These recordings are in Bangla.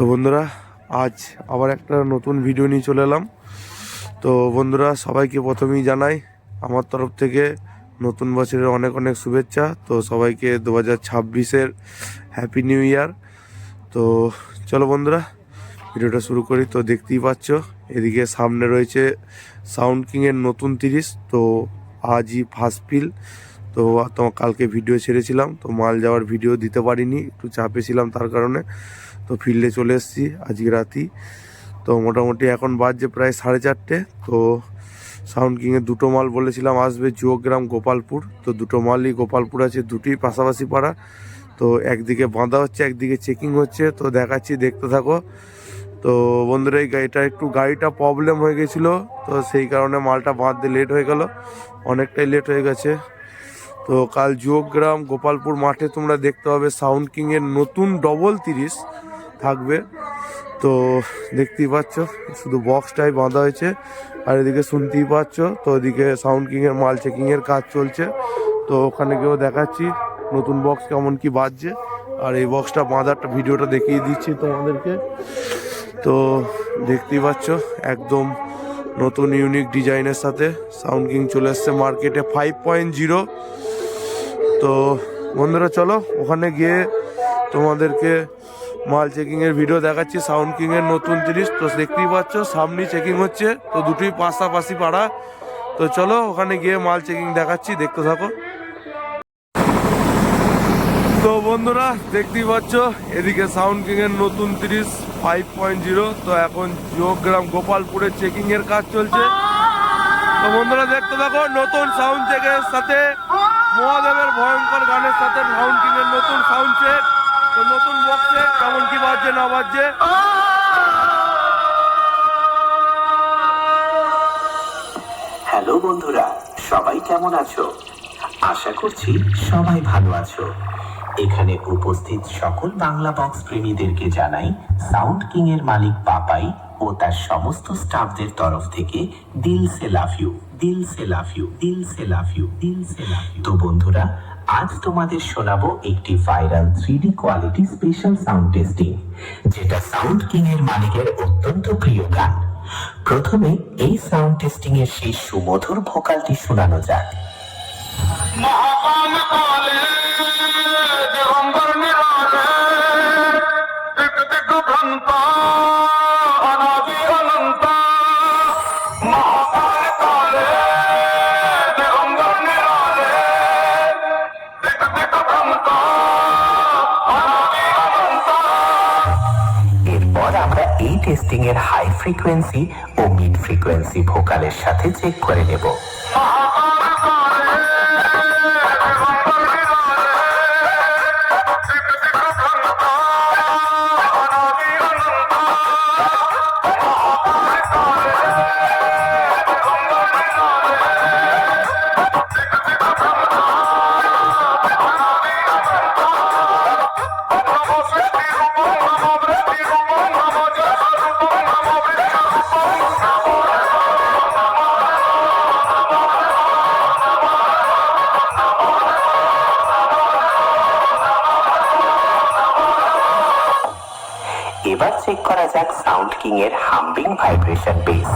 তো বন্ধুরা, আজ আবার একটা নতুন ভিডিও নিয়ে চলে এলাম। তো বন্ধুরা, সবাইকে প্রথমেই জানাই আমার তরফ থেকে নতুন বছরের অনেক অনেক শুভেচ্ছা। তো সবাইকে 2026-এর হ্যাপি নিউ ইয়ার। তো চলো বন্ধুরা, ভিডিওটা শুরু করি। তো দেখতেই পাচ্ছ এদিকে সামনে রয়েছে সাউন্ড কিংয়ের নতুন 30। তো আজই ফার্স্ট ফিল। তো তোমার কালকে ভিডিও ছেড়েছিলাম, তো মাল যাওয়ার ভিডিও দিতে পারিনি, একটু চাপে ছিলাম তার কারণে। তো ফিল্ডে চলে এসেছি আজকে রাতেই। তো মোটামুটি এখন বাজছে প্রায় 4:30। তো সাউন্ড কিংয়ের দুটো মাল বলেছিলাম আসবে, জিওগ্রাম গোপালপুর। তো দুটো মালই গোপালপুর আছে, দুটোই পাশাপাশি পাড়া। তো একদিকে বাঁধা হচ্ছে, একদিকে চেকিং হচ্ছে। তো দেখাচ্ছি, দেখতে থাকো। তো বন্ধুরা, এই গাড়িটা প্রবলেম হয়ে গেছিলো, তো সেই কারণে মালটা বাঁধতে লেট হয়ে গেল, অনেকটাই লেট হয়ে গেছে। তো কাল জিওগ্রাম গোপালপুর মাঠে তোমরা দেখতে পাবে সাউন্ড কিংয়ের নতুন ডবল 30 থাকবে। তো দেখতেই পাচ্ছ, শুধু বক্সটাই বাঁধা হয়েছে। আর এদিকে শুনতেই পাচ্ছ, তো ওদিকে সাউন্ড কিংয়ের মাল চেকিংয়ের কাজ চলছে। তো ওখানে গিয়েও দেখাচ্ছি নতুন বক্স কেমন কি বাজছে। আর এই বক্সটা বাঁধারটা ভিডিওটা দেখিয়ে দিচ্ছি তোমাদেরকে। তো দেখতেই পাচ্ছ, একদম নতুন ইউনিক ডিজাইনের সাথে সাউন্ড কিং চলে এসছে মার্কেটে 5.0। তো বন্ধুরা, চলো ওখানে গিয়ে তোমাদেরকে মাল চেকিংয়ের ভিডিও দেখাচ্ছি। সাউন্ড কিংয়ের নতুন 30। তো দেখতেই পাচ্ছ সামনেই চেকিং হচ্ছে, তো দুটোই পাশাপাশি পাড়া। তো চলো ওখানে গিয়ে মাল চেকিং দেখাচ্ছি, দেখতে থাকো। তো বন্ধুরা, দেখতেই পাচ্ছ এদিকে সাউন্ড কিংয়ের নতুন 30 5.0। তো এখন জিওগ্রাম গোপালপুরের চেকিংয়ের কাজ চলছে। তো বন্ধুরা, দেখতে থাকো নতুন সাউন্ড চেকের সাথে মহাদেবের ভয়ঙ্কর গানের সাথে সাউন্ড কিংয়ের নতুন সাউন্ড চেক। তো নতুন বক্সে কেমন কি বাজছে না বাজছে। হ্যালো বন্ধুরা, সবাই কেমন আছো? আশা করছি সবাই ভালো আছো। এখানে উপস্থিত সকল বাংলা বক্স প্রেমীদেরকে জানাই সাউন্ড কিং এর মালিক পাপাই ও তার সমস্ত স্টাফদের তরফ থেকে দিল সে লাভ ইউ, দিল সে লাভ ইউ, দিল সে লাভ ইউ, দিল সে লাভ ইউ। তো বন্ধুরা, আজ তোমাদের শোনাবো একটি viral 3D quality special sound testing, যেটা সাউন্ড কিং এর মালিকের অত্যন্ত প্রিয় গান। প্রথমে এই সাউন্ড টেস্টিং এর সেই সুমধুর ভোকালটি শোনানো যাক। এরপর আমরা এই টেস্টিং এর হাই ফ্রিকোয়েন্সি ও মিড ফ্রিকোয়েন্সি ভোকালের সাথে চেক করে নেব। এবার চেক করা যাক সাউন্ড কিং এর হাম্বিং ভাইব্রেশন বেস।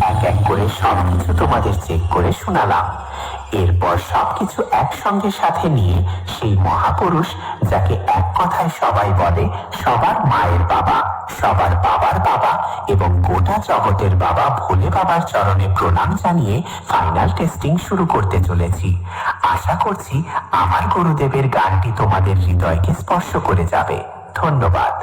এক এক করে সবকিছু তোমাদের চেক করে শোনালাম। এরপর সবকিছু একসঙ্গে সাথে নিয়ে সেই মহাপুরুষ, যাকে এক কথায় সবাই বলে সবার মায়ের বাবা, সবার বাবার বাবা এবং গোটা জগতের বাবা ভোলে বাবার চরণে প্রণাম জানিয়ে ফাইনাল টেস্টিং শুরু করতে চলেছি। আশা করছি আমার গুরুদেবের গানটি তোমাদের হৃদয়কে স্পর্শ করে যাবে। ধন্যবাদ।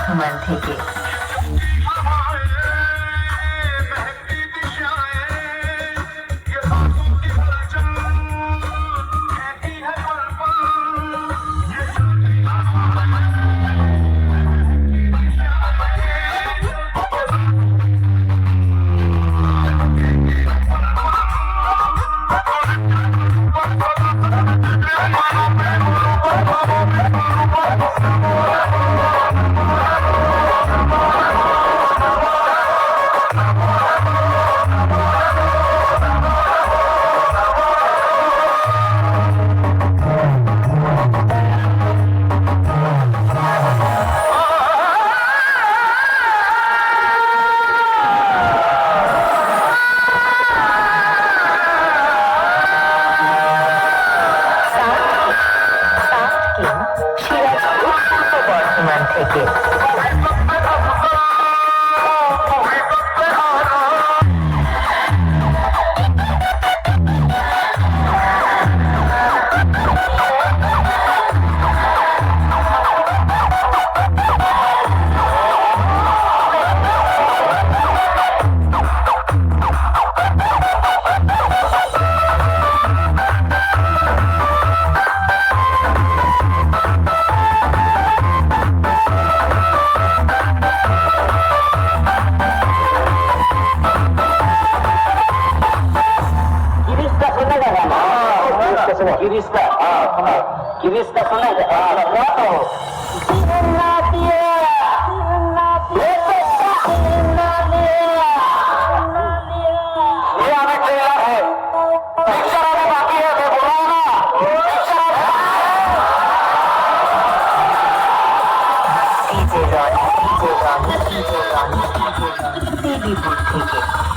বর্ধমান থেকে। সিরাজপুর পূর্ব বর্ধমান থেকে। किरिस्ता सुना দেবীপুর থেকে।